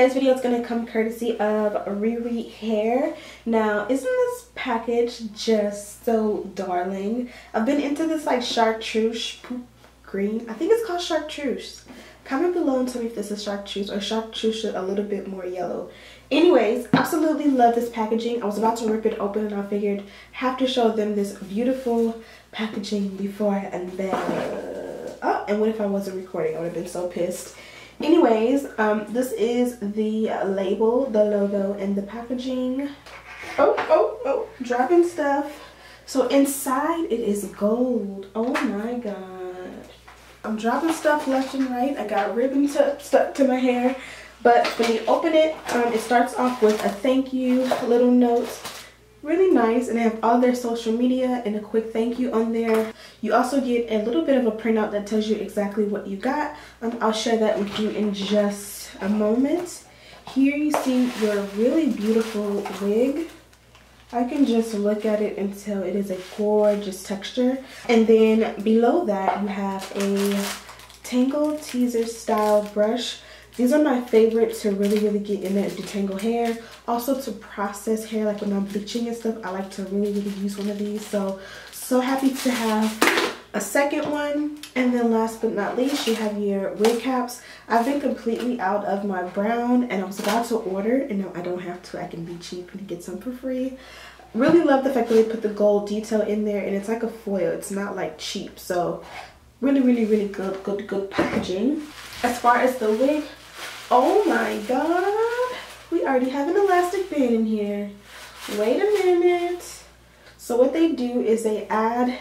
today's video is going to come courtesy of RIRIHAIR. Now, isn't this package just so darling? I've been into this like chartreuse green. I think it's called chartreuse. Comment below and tell me if this is chartreuse or chartreuse a little bit more yellow. Anyways, absolutely love this packaging. I was about to rip it open and I figured have to show them this beautiful packaging before I unveil. Oh, and what if I wasn't recording? I would have been so pissed. Anyways, this is the label, the logo, and the packaging. Oh, dropping stuff. So inside it is gold. Oh my god. I'm dropping stuff left and right. I got ribbon stuck to my hair. But when you open it, it starts off with a thank you, little notes. Really nice, and they have all their social media and a quick thank you on there. You also get a little bit of a printout that tells you exactly what you got. I'll share that with you in just a moment. Here you see your really beautiful wig. I can just look at it and tell it is a gorgeous texture. And then below that you have a Tangle Teezer style brush. These are my favorite to really get in there and detangle hair. Also to process hair, like when I'm bleaching and stuff, I like to really use one of these. So happy to have a second one. And then last but not least, you have your wig caps. I've been completely out of my brown and I was about to order, and no, I don't have to. I can be cheap and get some for free. Really love the fact that they put the gold detail in there, and it's like a foil. It's not like cheap. So really good packaging. As far as the wig, oh my god, we already have an elastic band in here. Wait a minute. So what they do is they add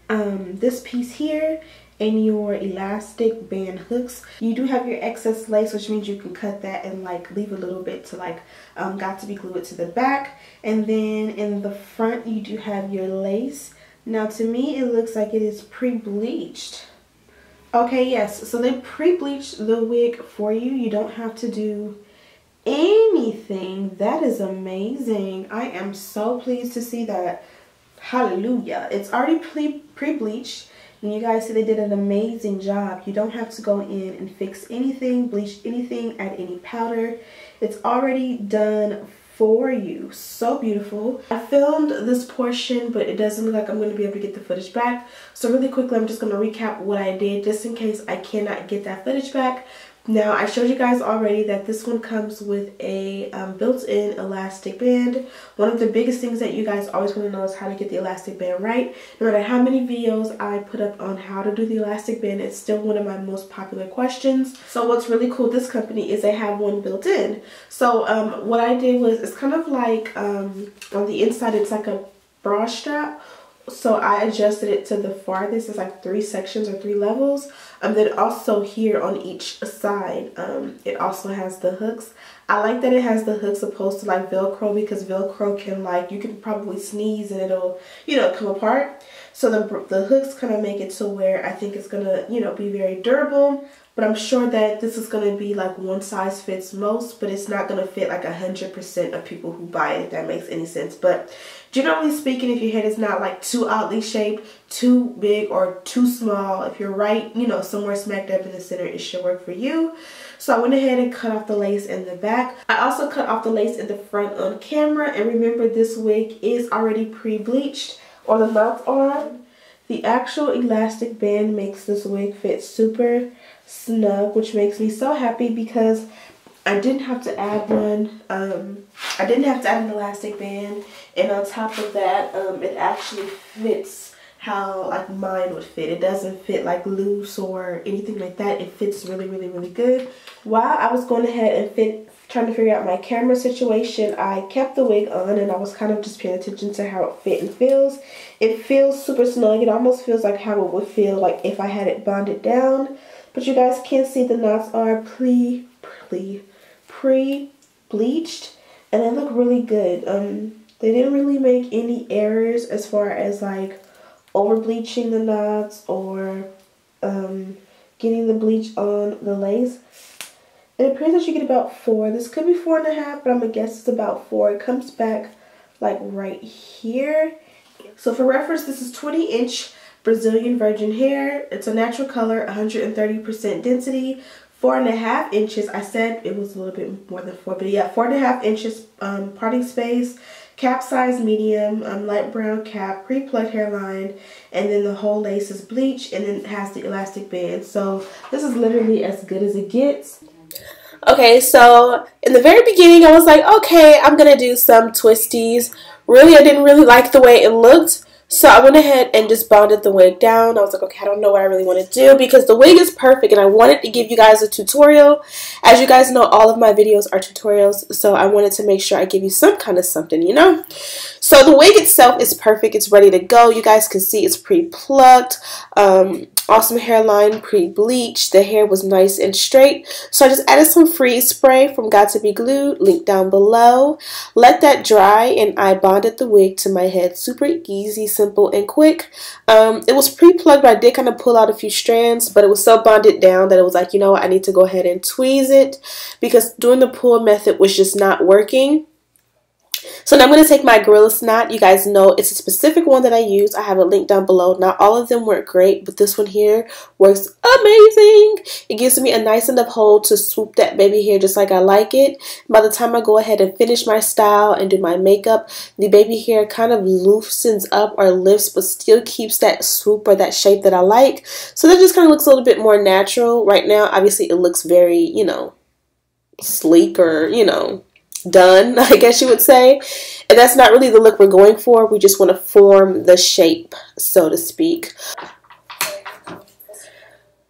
this piece here and your elastic band hooks. You do have your excess lace, which means you can cut that and like leave a little bit to like got to be glued to the back. And then in the front you do have your lace. Now to me it looks like it is pre-bleached. Okay, yes, so they pre-bleached the wig for you. You don't have to do anything. That is amazing. I am so pleased to see that. Hallelujah. It's already pre-bleached, and you guys see they did an amazing job. You don't have to go in and fix anything, bleach anything, add any powder. It's already done for you. So beautiful. I filmed this portion, but it doesn't look like I'm going to be able to get the footage back. So really quickly, I'm just going to recap what I did just in case I cannot get that footage back. Now, I showed you guys already that this one comes with a built-in elastic band. One of the biggest things that you guys always want to know is how to get the elastic band right. No matter how many videos I put up on how to do the elastic band, it's still one of my most popular questions. So what's really cool with this company is they have one built in. So what I did was, it's kind of like on the inside, it's like a bra strap. So I adjusted it to the farthest. It's like 3 sections or 3 levels. And then also here on each side, it also has the hooks. I like that it has the hooks opposed to like Velcro, because Velcro can like, you can probably sneeze and it'll, you know, come apart. So the hooks kind of make it to where I think it's gonna, you know, be very durable. But I'm sure that this is going to be like one size fits most, but it's not going to fit like 100% of people who buy it, if that makes any sense. But generally speaking, if your head is not like too oddly shaped, too big, or too small, if you're right, you know, somewhere smack up in the center, it should work for you. So I went ahead and cut off the lace in the back. I also cut off the lace in the front on camera. And remember, this wig is already pre-bleached, or the knots are. The actual elastic band makes this wig fit super snug, which makes me so happy because I didn't have to add one. I didn't have to add an elastic band, and on top of that, it actually fits how like mine would fit. It doesn't fit like loose or anything like that. It fits really good. While I was going ahead and trying to figure out my camera situation, I kept the wig on and I was kind of just paying attention to how it fit and feels. It feels super snug. It almost feels like how it would feel like if I had it bonded down. But you guys can see the knots are pre-bleached, and they look really good. They didn't really make any errors as far as like over bleaching the knots or getting the bleach on the lace. It appears that you get about 4. This could be 4.5, but I'm gonna guess it's about 4. It comes back like right here. So for reference, this is 20-inch Brazilian virgin hair. It's a natural color, 130% density, 4.5 inches. I said it was a little bit more than 4, but yeah, 4.5 inches parting space, cap size medium, light brown cap, pre-plucked hairline, and then the whole lace is bleached, and then it has the elastic band. So this is literally as good as it gets. Okay, so in the very beginning, I was like, okay, I'm gonna do some twisties. Really, I didn't really like the way it looked. So I went ahead and just bonded the wig down. I was like, okay, I don't know what I really want to do because the wig is perfect and I wanted to give you guys a tutorial. As you guys know, all of my videos are tutorials, so I wanted to make sure I give you some kind of something, you know? So the wig itself is perfect. It's ready to go. You guys can see it's pre-plucked. Awesome hairline, pre-bleached. The hair was nice and straight. So I just added some freeze spray from Got to Be Glued, link down below. Let that dry and I bonded the wig to my head. Super easy, simple, and quick. It was pre-plucked, but I did kind of pull out a few strands, but it was so bonded down that it was like, you know what, I need to go ahead and tweeze it because doing the pull method was just not working. So now I'm going to take my Gorilla Knot. You guys know it's a specific one that I use. I have a link down below. Not all of them work great, but this one here works amazing. It gives me a nice enough hold to swoop that baby hair just like I like it. By the time I go ahead and finish my style and do my makeup, the baby hair kind of loosens up or lifts, but still keeps that swoop or that shape that I like. So that just kind of looks a little bit more natural. Right now, obviously, it looks very, you know, sleek or, you know, done, I guess you would say. And that's not really the look we're going for. We just want to form the shape, so to speak.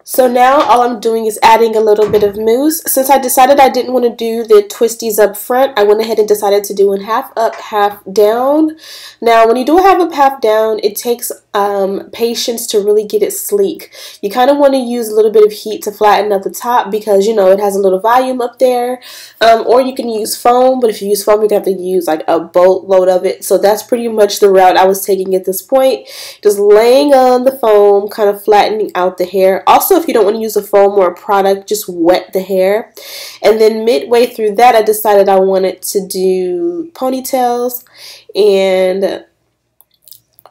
So now all I'm doing is adding a little bit of mousse. Since I decided I didn't want to do the twisties up front, I went ahead and decided to do a half up, half down. Now when you do a half up, half down, it takes patience to really get it sleek. You kind of want to use a little bit of heat to flatten up the top because, you know, it has a little volume up there. Or you can use foam, but if you use foam, you're going to have to use like a boatload of it. So that's pretty much the route I was taking at this point. Just laying on the foam, kind of flattening out the hair. Also, if you don't want to use a foam or a product, just wet the hair. And then midway through that, I decided I wanted to do ponytails, and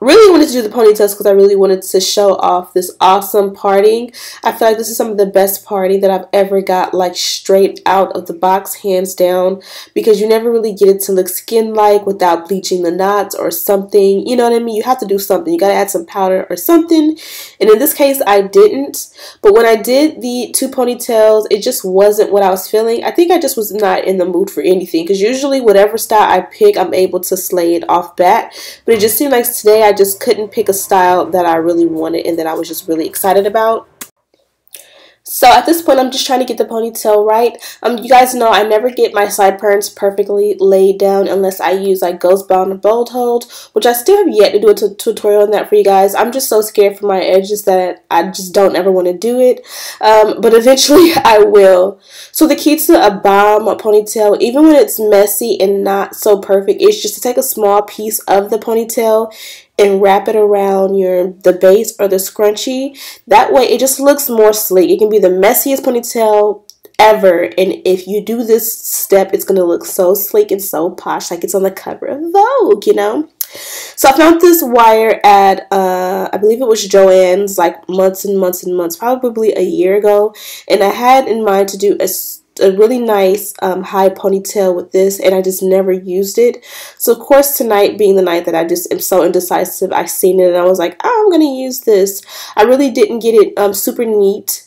really wanted to do the ponytails because I really wanted to show off this awesome parting. I feel like this is some of the best parting that I've ever got, like straight out of the box, hands down, because you never really get it to look skin-like without bleaching the knots or something. You know what I mean? You have to do something. You got to add some powder or something. And in this case, I didn't. But when I did the two ponytails, it just wasn't what I was feeling. I think I just was not in the mood for anything because usually whatever style I pick, I'm able to slay it off bat. But it just seemed like today I just couldn't pick a style that I really wanted and that I was just really excited about. So at this point, I'm just trying to get the ponytail right. You guys know I never get my sideburns perfectly laid down unless I use like Ghost Bound and Bold Hold, which I still have yet to do a tutorial on that for you guys. I'm just so scared for my edges that I just don't ever want to do it. But eventually I will. So the key to a bomb ponytail, even when it's messy and not so perfect, is just to take a small piece of the ponytail and wrap it around the base or the scrunchie. That way it just looks more sleek. It can be the messiest ponytail ever, and if you do this step, it's gonna look so sleek and so posh, like it's on the cover of Vogue, you know. So I found this wire at I believe it was Joann's, like months and months and months, probably a year ago, and I had in mind to do a really nice high ponytail with this, and I just never used it. So of course, tonight being the night that I just am so indecisive, I seen it and I was like, oh, I'm gonna use this. I really didn't get it super neat,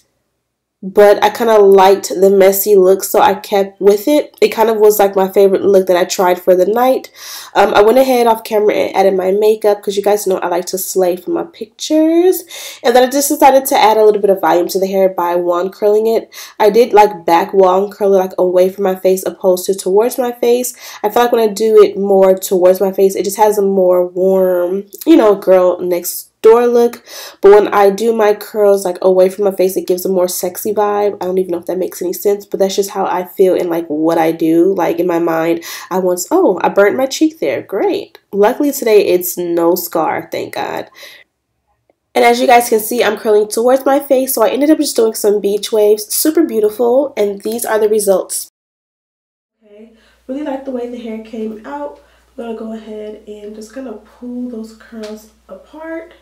but I kind of liked the messy look, so I kept with it. It kind of was like my favorite look that I tried for the night. I went ahead off camera and added my makeup because you guys know I like to slay for my pictures. And then I just decided to add a little bit of volume to the hair by wand curling it. I did like back wand curl it like away from my face opposed to towards my face. I feel like when I do it more towards my face, it just has a more warm, you know, girl next door look. But when I do my curls like away from my face, it gives a more sexy vibe. I don't even know if that makes any sense, but that's just how I feel and like what I do. Like in my mind, I burnt my cheek there. Great. Luckily today it's no scar, thank God. And as you guys can see, I'm curling towards my face, so I ended up just doing some beach waves. Super beautiful, and these are the results. Okay, really like the way the hair came out. I'm gonna go ahead and just kind of pull those curls apart.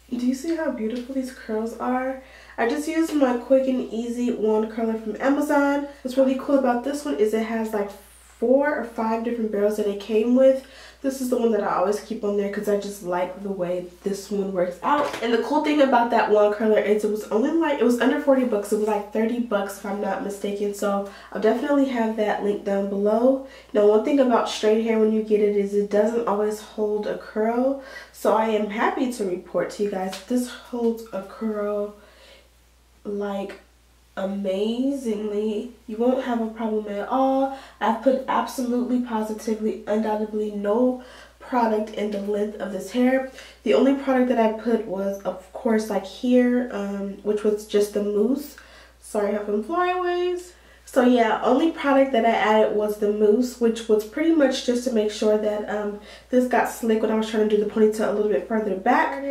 Do you see how beautiful these curls are? I just used my quick and easy wand curler from Amazon. What's really cool about this one is it has like 4 or 5 different barrels that it came with. This is the one that I always keep on there because I just like the way this one works out. And the cool thing about that wand curler is it was only like, it was under 40 bucks. It was like 30 bucks if I'm not mistaken. So I'll definitely have that link down below. Now, one thing about straight hair when you get it is it doesn't always hold a curl. So I am happy to report to you guys this holds a curl like amazingly. You won't have a problem at all. I've put absolutely, positively, undoubtedly no product in the length of this hair. The only product that I put was, of course, like here, which was just the mousse. Sorry, I have some flyaways. So yeah, only product that I added was the mousse, which was pretty much just to make sure that this got slick when I was trying to do the ponytail a little bit further back.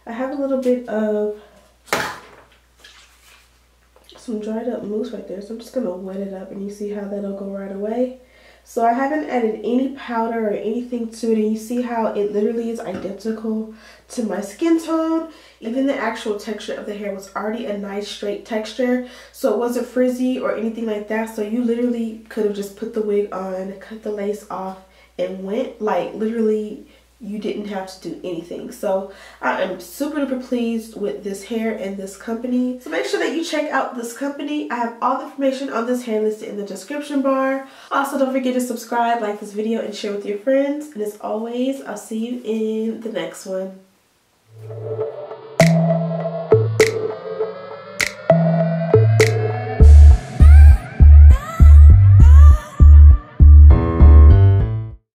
I have a little bit of some dried up mousse right there, so I'm just gonna wet it up and you see how that'll go right away. So I haven't added any powder or anything to it, and you see how it literally is identical to my skin tone. Even the actual texture of the hair was already a nice straight texture, so it wasn't frizzy or anything like that. So you literally could have just put the wig on, cut the lace off, and went. Like literally you didn't have to do anything. So I am super duper pleased with this hair and this company. So make sure that you check out this company. I have all the information on this hair listed in the description bar. Also, don't forget to subscribe, like this video, and share with your friends. And as always, I'll see you in the next one.